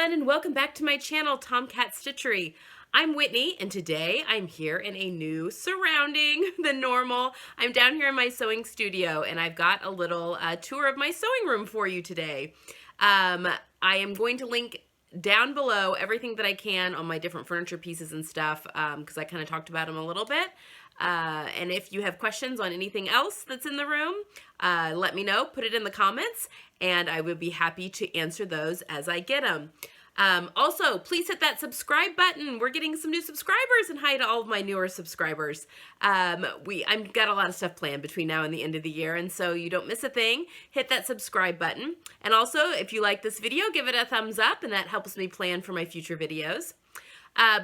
everyone, and welcome back to my channel, Tomcat Stitchery. I'm Whitney, and today I'm here in a new surrounding than normal. I'm down here in my sewing studio, and I've got a little tour of my sewing room for you today. I am going to link down below everything that I can on my different furniture pieces and stuff, because I kind of talked about them a little bit. And if you have questions on anything else that's in the room, let me know, put it in the comments, and I would be happy to answer those as I get them. Also, please hit that subscribe button. We're getting some new subscribers, and hi to all of my newer subscribers. I've got a lot of stuff planned between now and the end of the year, and so you don't miss a thing, hit that subscribe button. And also, if you like this video, give it a thumbs up, and that helps me plan for my future videos.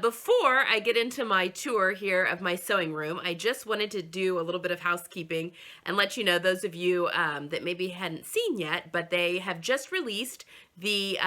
Before I get into my tour here of my sewing room, I just wanted to do a little bit of housekeeping and let you know, those of you that maybe hadn't seen yet, but they have just released the,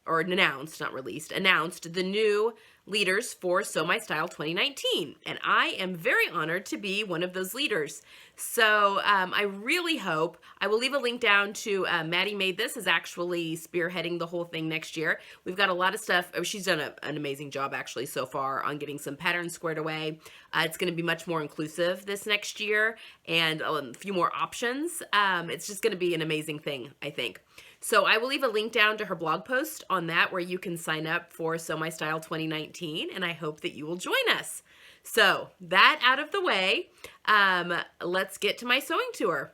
or announced, not released, announced the new leaders for Sew My Style 2019. And I am very honored to be one of those leaders. So I really hope, I will leave a link down to Maddie Made This is actually spearheading the whole thing next year. We've got a lot of stuff. She's done an amazing job actually so far on getting some patterns squared away. It's going to be much more inclusive this next year and a few more options. It's just going to be an amazing thing, I think. So I will leave a link down to her blog post on that where you can sign up for Sew My Style 2019, and I hope that you will join us. So that out of the way, let's get to my sewing tour.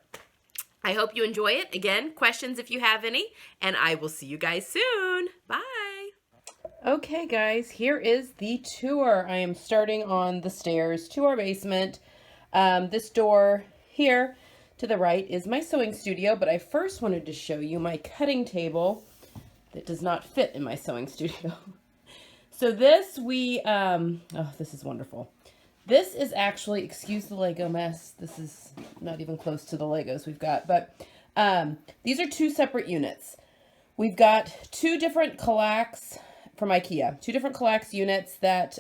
I hope you enjoy it. Again, questions if you have any, and I will see you guys soon. Bye. Okay, guys, here is the tour. I am starting on the stairs to our basement. This door here to the right is my sewing studio, but I first wanted to show you my cutting table that does not fit in my sewing studio. So this this is wonderful. This is actually, excuse the Lego mess, this is not even close to the Legos we've got, but these are two separate units. We've got two different Kallax from IKEA, two different Kallax units that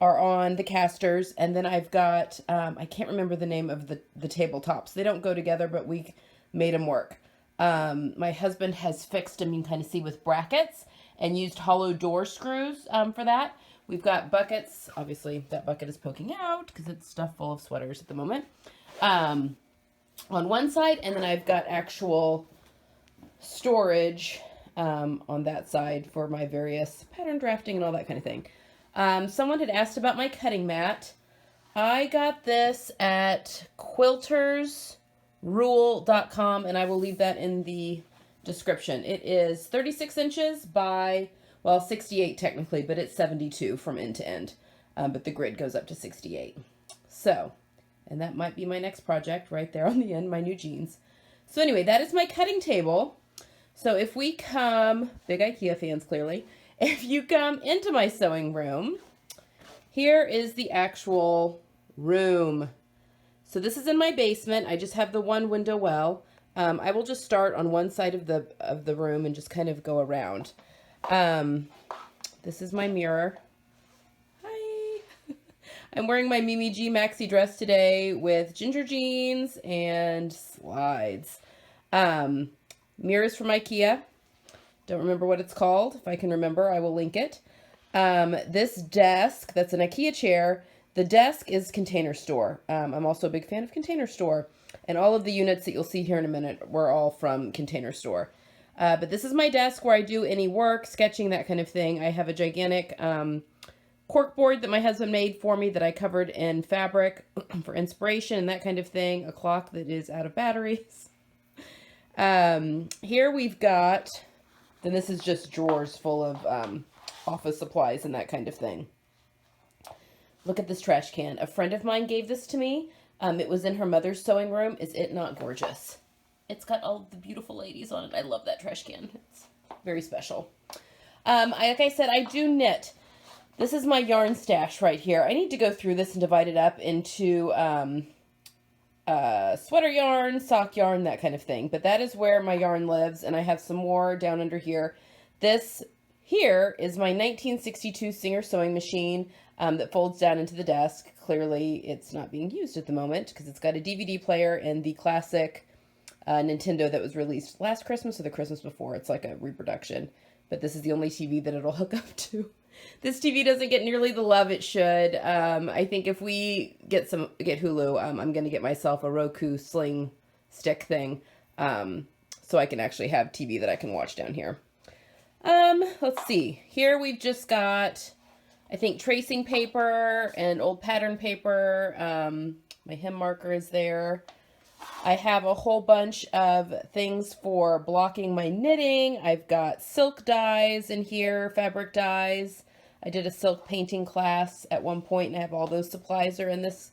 are on the casters, and then I've got, I can't remember the name of the tabletops. They don't go together, but we made them work. My husband has fixed them, you can kind of see, with brackets, and used hollow door screws for that. We've got buckets. Obviously, that bucket is poking out because it's stuffed full of sweaters at the moment. On one side, and then I've got actual storage on that side for my various pattern drafting and all that kind of thing. Someone had asked about my cutting mat. I got this at quiltersrule.com, and I will leave that in the description. It is 36 inches by, well, 68 technically, but it's 72 from end to end. But the grid goes up to 68. So, and that might be my next project right there on the end, my new jeans. So anyway, that is my cutting table. So if we come, big IKEA fans clearly, if you come into my sewing room, here is the actual room. So this is in my basement. I just have the one window well. I will just start on one side of the room and just kind of go around. This is my mirror. Hi. I'm wearing my Mimi G maxi dress today with ginger jeans and slides. Mirrors from IKEA. Don't remember what it's called. If I can remember, I will link it. This desk, that's an IKEA chair. The desk is Container Store. I'm also a big fan of Container Store. And all of the units that you'll see here in a minute were all from Container Store. But this is my desk where I do any work, sketching, that kind of thing. I have a gigantic cork board that my husband made for me that I covered in fabric for inspiration and that kind of thing. A clock that is out of batteries. Here we've got... Then this is just drawers full of office supplies and that kind of thing. Look at this trash can. A friend of mine gave this to me. It was in her mother's sewing room. Is it not gorgeous? It's got all the beautiful ladies on it. I love that trash can. It's very special. Like I said, I do knit. This is my yarn stash right here. I need to go through this and divide it up into sweater yarn, sock yarn, that kind of thing. But that is where my yarn lives, and I have some more down under here. This here is my 1962 Singer sewing machine that folds down into the desk. Clearly, it's not being used at the moment because it's got a DVD player and the classic Nintendo that was released last Christmas or the Christmas before. It's like a reproduction, but this is the only TV that it'll hook up to. This TV doesn't get nearly the love it should. I think if we get Hulu, I'm going to get myself a Roku Sling stick thing, so I can actually have TV that I can watch down here. Let's see. Here we've just got, I think, tracing paper and old pattern paper. My hem marker is there. I have a whole bunch of things for blocking my knitting. I've got silk dyes in here, fabric dyes. I did a silk painting class at one point, and I have all those supplies are in this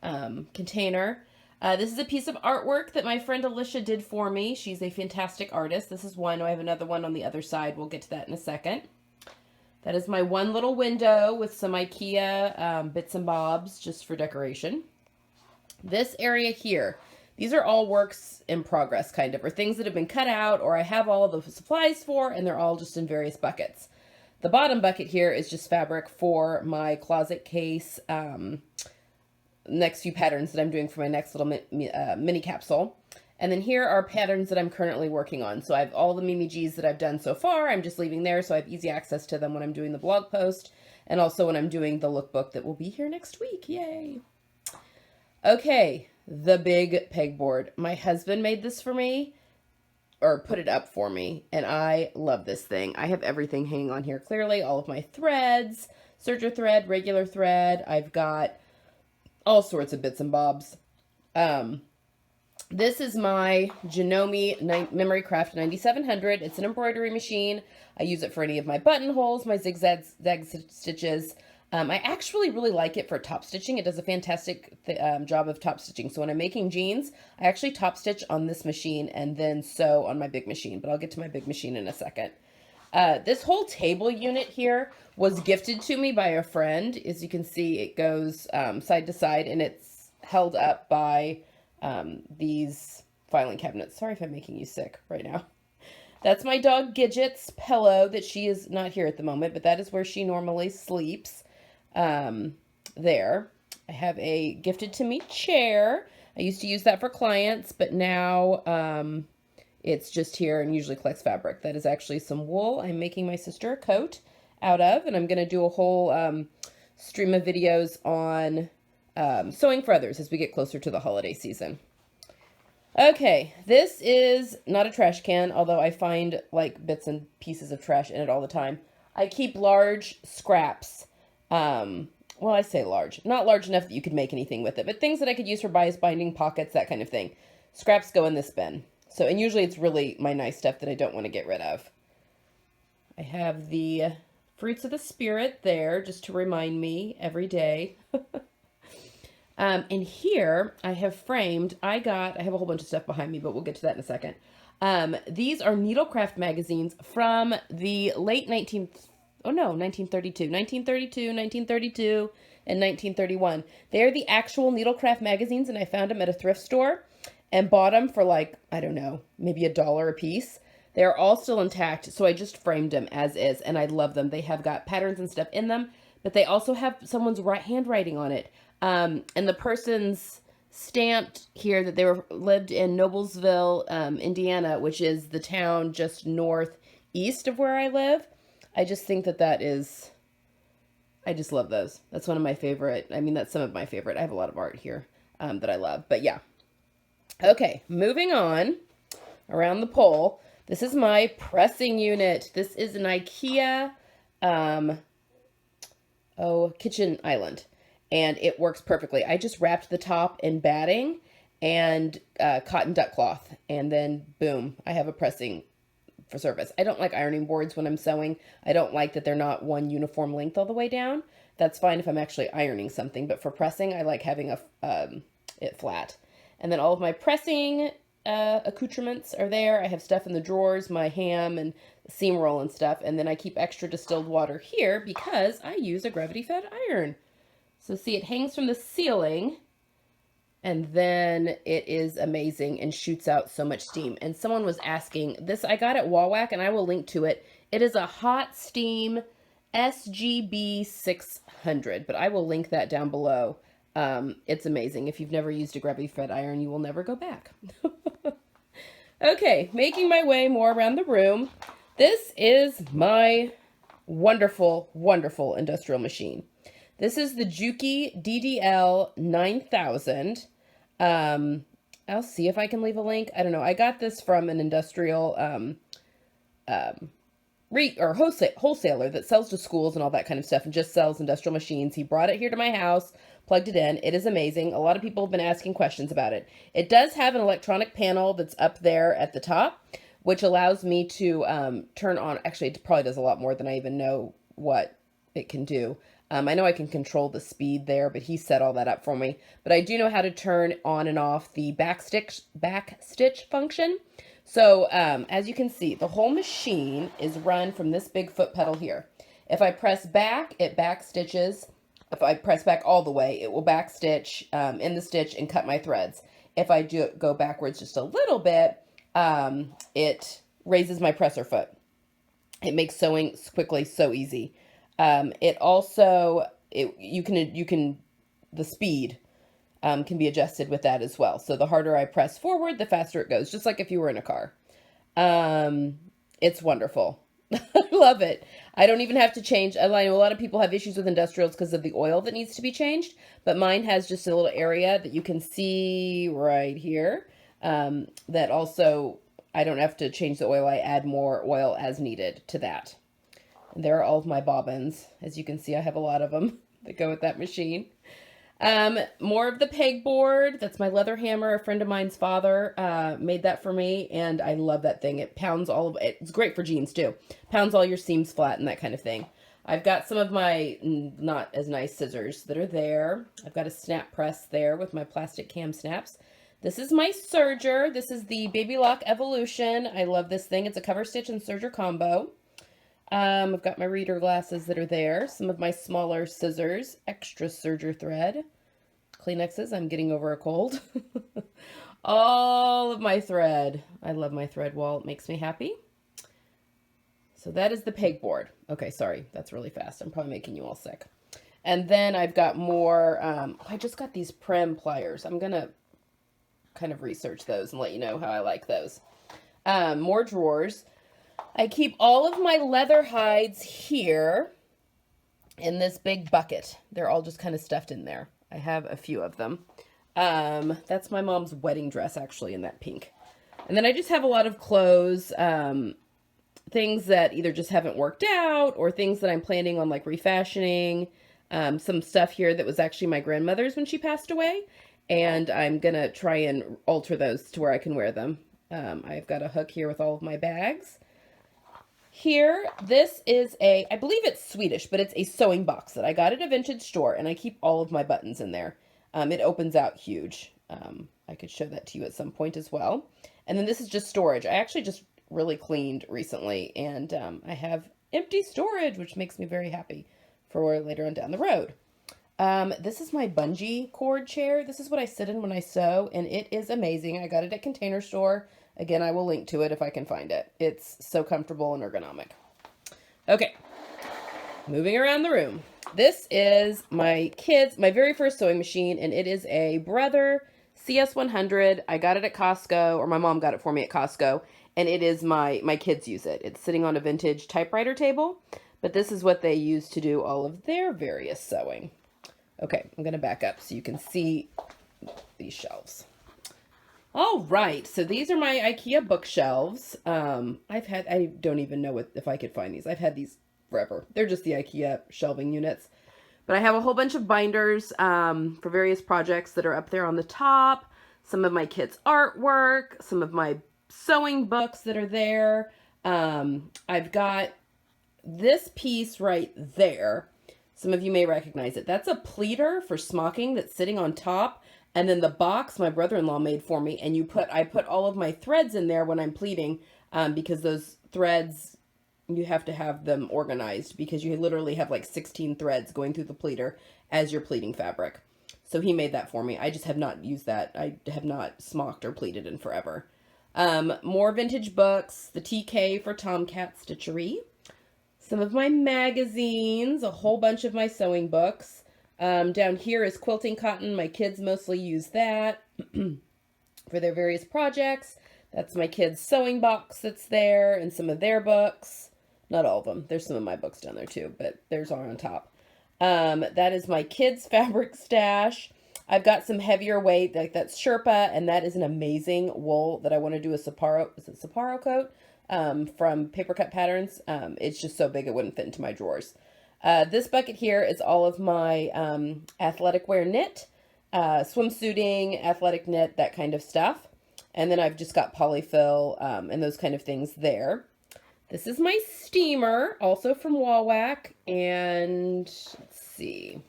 container. This is a piece of artwork that my friend Alicia did for me. She's a fantastic artist. This is one. I have another one on the other side. We'll get to that in a second. That is my one little window with some IKEA bits and bobs just for decoration. This area here, these are all works in progress, kind of, or things that have been cut out, or I have all of the supplies for, and they're all just in various buckets. The bottom bucket here is just fabric for my closet case, next few patterns that I'm doing for my next little mini capsule. And then here are patterns that I'm currently working on. So I have all the Mimi G's that I've done so far. I'm just leaving there so I have easy access to them when I'm doing the blog post, and also when I'm doing the lookbook that will be here next week. Yay! Okay, the big pegboard. My husband made this for me, or put it up for me, and I love this thing. I have everything hanging on here clearly, all of my threads, serger thread, regular thread. I've got all sorts of bits and bobs. This is my Janome Memory Craft 9700. It's an embroidery machine. I use it for any of my buttonholes, my zigzag stitches. I actually really like it for top stitching. It does a fantastic job of top stitching. So when I'm making jeans, I actually top stitch on this machine and then sew on my big machine. But I'll get to my big machine in a second. This whole table unit here was gifted to me by a friend. As you can see, it goes side to side, and it's held up by these filing cabinets. Sorry if I'm making you sick right now. That's my dog Gidget's pillow that she is not here at the moment, but that is where she normally sleeps. There. I have a gifted to me chair. I used to use that for clients, but now it's just here and usually collects fabric. That is actually some wool I'm making my sister a coat out of, and I'm going to do a whole stream of videos on sewing for others as we get closer to the holiday season. Okay, this is not a trash can, although I find like bits and pieces of trash in it all the time. I keep large scraps. Well, I say large. Not large enough that you could make anything with it, but things that I could use for bias binding, pockets, that kind of thing. Scraps go in this bin. So, and usually it's really my nice stuff that I don't want to get rid of. I have the Fruits of the Spirit there, just to remind me every day. And here I have framed, I have a whole bunch of stuff behind me, but we'll get to that in a second. These are Needlecraft magazines from the late 1932, and 1931. They're the actual Needlecraft magazines, and I found them at a thrift store and bought them for like, I don't know, maybe $1 a piece. They're all still intact, so I just framed them as is, and I love them. They have got patterns and stuff in them, but they also have someone's handwriting on it. And the person's stamped here that they lived in Noblesville, Indiana, which is the town just northeast of where I live. I just think that is, I just love those. That's one of my favorite. I mean, that's some of my favorite. I have a lot of art here that I love, but yeah. Okay, moving on around the pole. This is my pressing unit. This is an IKEA kitchen island, and it works perfectly. I just wrapped the top in batting and cotton duck cloth, and then boom, I have a pressing for service. I don't like ironing boards when I'm sewing. I don't like that they're not one uniform length all the way down. That's fine if I'm actually ironing something, but for pressing, I like having it flat. And then all of my pressing accoutrements are there. I have stuff in the drawers, my ham and seam roll and stuff, and then I keep extra distilled water here because I use a gravity-fed iron. So see, it hangs from the ceiling, and then it is amazing and shoots out so much steam. And someone was asking, this I got at Wawak, and I will link to it. It is a hot steam SGB 600, but I will link that down below. It's amazing. If you've never used a gravity-fed iron, you will never go back. Okay, making my way more around the room. This is my wonderful, wonderful industrial machine. This is the Juki DDL 9000. I'll see if I can leave a link. I don't know. I got this from an industrial wholesaler that sells to schools and all that kind of stuff and just sells industrial machines. He brought it here to my house, plugged it in. It is amazing. A lot of people have been asking questions about it. It does have an electronic panel that's up there at the top, which allows me to turn on. Actually, it probably does a lot more than I even know what it can do. I know I can control the speed there, but he set all that up for me. But I do know how to turn on and off the back stitch function. So as you can see, the whole machine is run from this big foot pedal here. If I press back, it back stitches. If I press back all the way, it will back stitch in the stitch and cut my threads. If I go backwards just a little bit, it raises my presser foot. It makes sewing quickly so easy. It also, the speed can be adjusted with that as well. So the harder I press forward, the faster it goes, just like if you were in a car. It's wonderful. I love it. I don't even have to change. I know a lot of people have issues with industrials because of the oil that needs to be changed, but mine has just a little area that you can see right here. That also, I don't have to change the oil. I add more oil as needed to that. And there are all of my bobbins. As you can see, I have a lot of them that go with that machine. More of the pegboard. That's my leather hammer. A friend of mine's father made that for me, and I love that thing. It pounds all of it. It's great for jeans too. Pounds all your seams flat and that kind of thing. I've got some of my not as nice scissors that are there. I've got a snap press there with my plastic cam snaps. This is my serger. This is the Baby Lock Evolution. I love this thing. It's a cover stitch and serger combo. I've got my reader glasses that are there. Some of my smaller scissors, extra serger thread, Kleenexes. I'm getting over a cold. All of my thread. I love my thread wall. It makes me happy. So that is the pegboard. Okay, sorry. That's really fast. I'm probably making you all sick. And then I've got more, I just got these Prem pliers. I'm going to kind of research those and let you know how I like those. More drawers. I keep all of my leather hides here in this big bucket. They're all just kind of stuffed in there. I have a few of them. That's my mom's wedding dress, actually, in that pink. And then I just have a lot of clothes, things that either just haven't worked out or things that I'm planning on like refashioning. Some stuff here that was actually my grandmother's when she passed away. And I'm going to try and alter those to where I can wear them. I've got a hook here with all of my bags. Here, this is I believe it's Swedish, but it's a sewing box that I got at a vintage store, and I keep all of my buttons in there. It opens out huge. I could show that to you at some point as well. And then this is just storage. I actually just really cleaned recently, and I have empty storage, which makes me very happy for later on down the road. This is my bungee cord chair. This is what I sit in when I sew, and it is amazing. I got it at Container Store. Again, I will link to it if I can find it. It's so comfortable and ergonomic. Okay, moving around the room. This is my very first sewing machine, and it is a Brother CS100. I got it at Costco, or my mom got it for me at Costco, and it is my kids use it. It's sitting on a vintage typewriter table, but this is what they use to do all of their various sewing. Okay, I'm going to back up so you can see these shelves. All right, so these are my IKEA bookshelves. I don't even know if I could find these. I've had these forever. They're just the IKEA shelving units. But I have a whole bunch of binders for various projects that are up there on the top. Some of my kids' artwork, some of my sewing books that are there. I've got this piece right there. Some of you may recognize it. That's a pleater for smocking that's sitting on top. And then the box my brother-in-law made for me, and I put all of my threads in there when I'm pleating, because those threads, you have to have them organized because you literally have like 16 threads going through the pleater as you're pleating fabric. So he made that for me. I just have not used that. I have not smocked or pleated in forever. More vintage books, the TK for Tomcat Stitchery, some of my magazines, a whole bunch of my sewing books. Down here is quilting cotton. My kids mostly use that for their various projects. That's my kids' sewing box that's there and some of their books. Not all of them. There's some of my books down there too, but theirs are on top. That is my kids' fabric stash. I've got some heavier weight, like that's Sherpa, and that is an amazing wool that I want to do a Sapporo, is it Sapporo coat? From Paper Cut Patterns. It's just so big it wouldn't fit into my drawers. This bucket here is all of my athletic wear knit, swimsuiting, athletic knit, that kind of stuff. And then I've just got polyfill and those kind of things there. This is my steamer, also from Wawak, and let's see.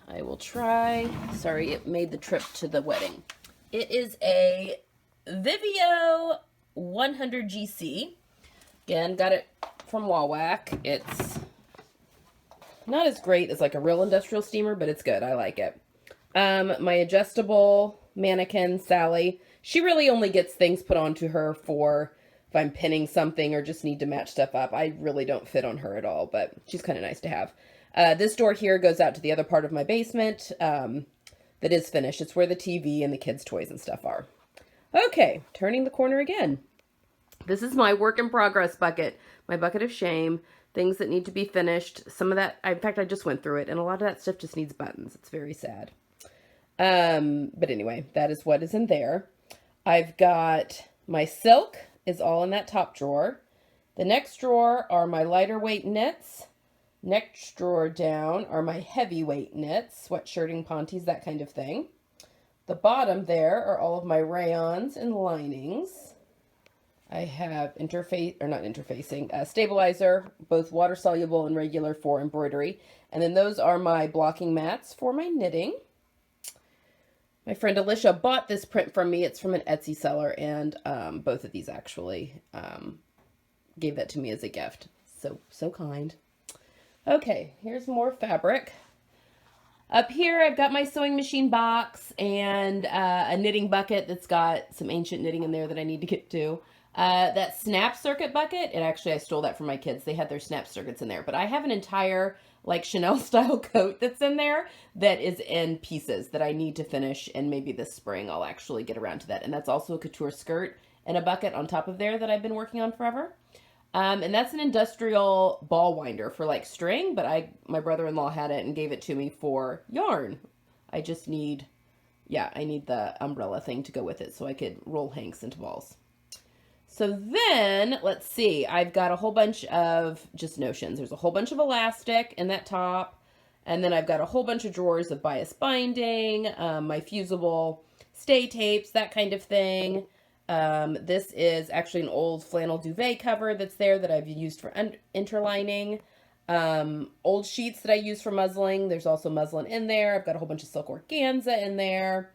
I will try. Sorry, it made the trip to the wedding. It is a Vivio 100 GC. Again, got it from Wawak. It's not as great as like a real industrial steamer, but it's good. I like it. My adjustable mannequin, Sally. She really only gets things put onto her for if I'm pinning something or just need to match stuff up. I really don't fit on her at all, but she's kind of nice to have. This door here goes out to the other part of my basement that is finished. It's where the TV and the kids' toys and stuff are. Okay, turning the corner again. This is my work in progress bucket, my bucket of shame, things that need to be finished. Some of that, in fact, I just went through it, and a lot of that stuff just needs buttons. It's very sad. But anyway, that is what is in there. I've got my silk is all in that top drawer. The next drawer are my lighter weight knits. Next drawer down are my heavyweight knits, sweatshirting, ponties, that kind of thing. The bottom there are all of my rayons and linings. I have stabilizer, both water soluble and regular for embroidery. And then those are my blocking mats for my knitting. My friend Alicia bought this print from me. It's from an Etsy seller, and both of these actually gave that to me as a gift. So kind. Okay, here's more fabric. Up here, I've got my sewing machine box and a knitting bucket that's got some ancient knitting in there that I need to get to. That snap circuit bucket, I stole that from my kids. They had their snap circuits in there, but I have an entire like Chanel style coat that's in there that is in pieces that I need to finish, and maybe this spring I'll actually get around to that. And that's also a couture skirt and a bucket on top of there that I've been working on forever. And that's an industrial ball winder for like string, but my brother-in-law had it and gave it to me for yarn. I just need, I need the umbrella thing to go with it so I could roll hanks into balls. So then, let's see, I've got a whole bunch of just notions. There's a whole bunch of elastic in that top, and then I've got a whole bunch of drawers of bias binding, my fusible stay tapes, that kind of thing. This is actually an old flannel duvet cover that's there that I've used for interlining. Old sheets that I use for muzzling. There's also muslin in there. I've got a whole bunch of silk organza in there.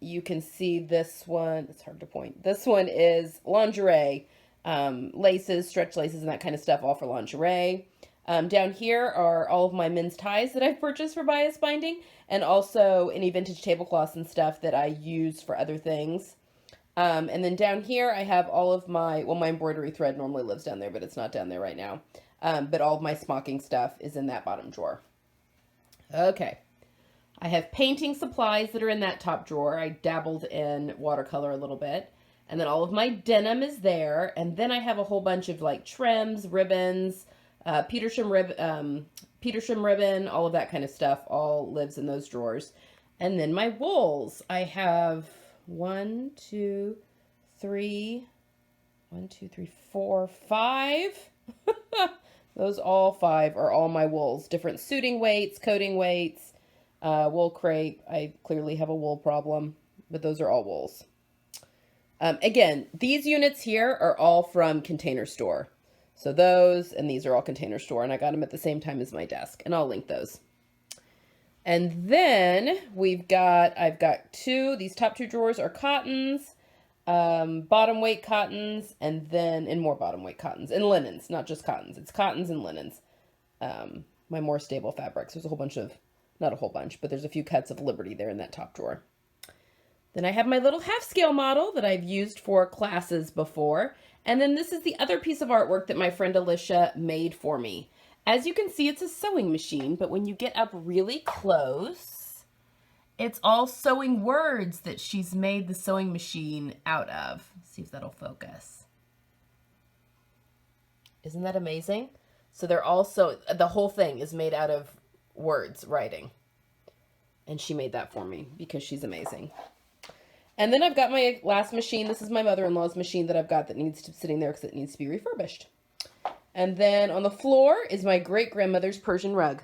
You can see this one. It's hard to point. This one is lingerie. Laces, stretch laces, and that kind of stuff, all for lingerie. Down here are all of my men's ties that I've purchased for bias binding, and also any vintage tablecloths and stuff that I use for other things. And then down here I have all of my embroidery thread normally lives down there, but it's not down there right now. But all of my smocking stuff is in that bottom drawer. Okay. I have painting supplies that are in that top drawer. I dabbled in watercolor a little bit. And then all of my denim is there. And then I have a whole bunch of like trims, ribbons, Petersham ribbon, all of that kind of stuff all lives in those drawers. And then my wools. I have 5. Those all 5 are all my wools. Different suiting weights, coating weights. Wool crepe. I clearly have a wool problem, but those are all wools. Again, these units here are all from Container Store. So those and these are all Container Store, and I got them at the same time as my desk, and I'll link those. And then I've got these top 2 drawers are cottons, bottom weight cottons, and more bottom weight cottons, and linens, not just cottons. It's cottons and linens. My more stable fabrics. There's a whole bunch of, not a whole bunch, but there's a few cuts of Liberty there in that top drawer. Then I have my little half scale model that I've used for classes before. And then this is the other piece of artwork that my friend Alicia made for me. As you can see, it's a sewing machine, but when you get up really close, It's all sewing words that she's made the sewing machine out of. Let's see if that'll focus. Isn't that amazing? So they're also, the whole thing is made out of words, writing. And she made that for me because she's amazing. And then I've got my last machine. This is my mother-in-law's machine that I've got that needs to sitting there because it needs to be refurbished. And then on the floor is my great-grandmother's Persian rug.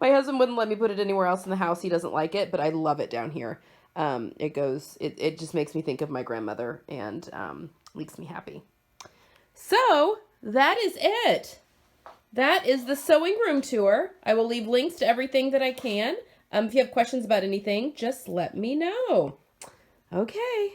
My husband wouldn't let me put it anywhere else in the house. He doesn't like it, but I love it down here. It just makes me think of my grandmother and makes me happy. So that is it. That is the sewing room tour. I will leave links to everything that I can. If you have questions about anything, just let me know. Okay.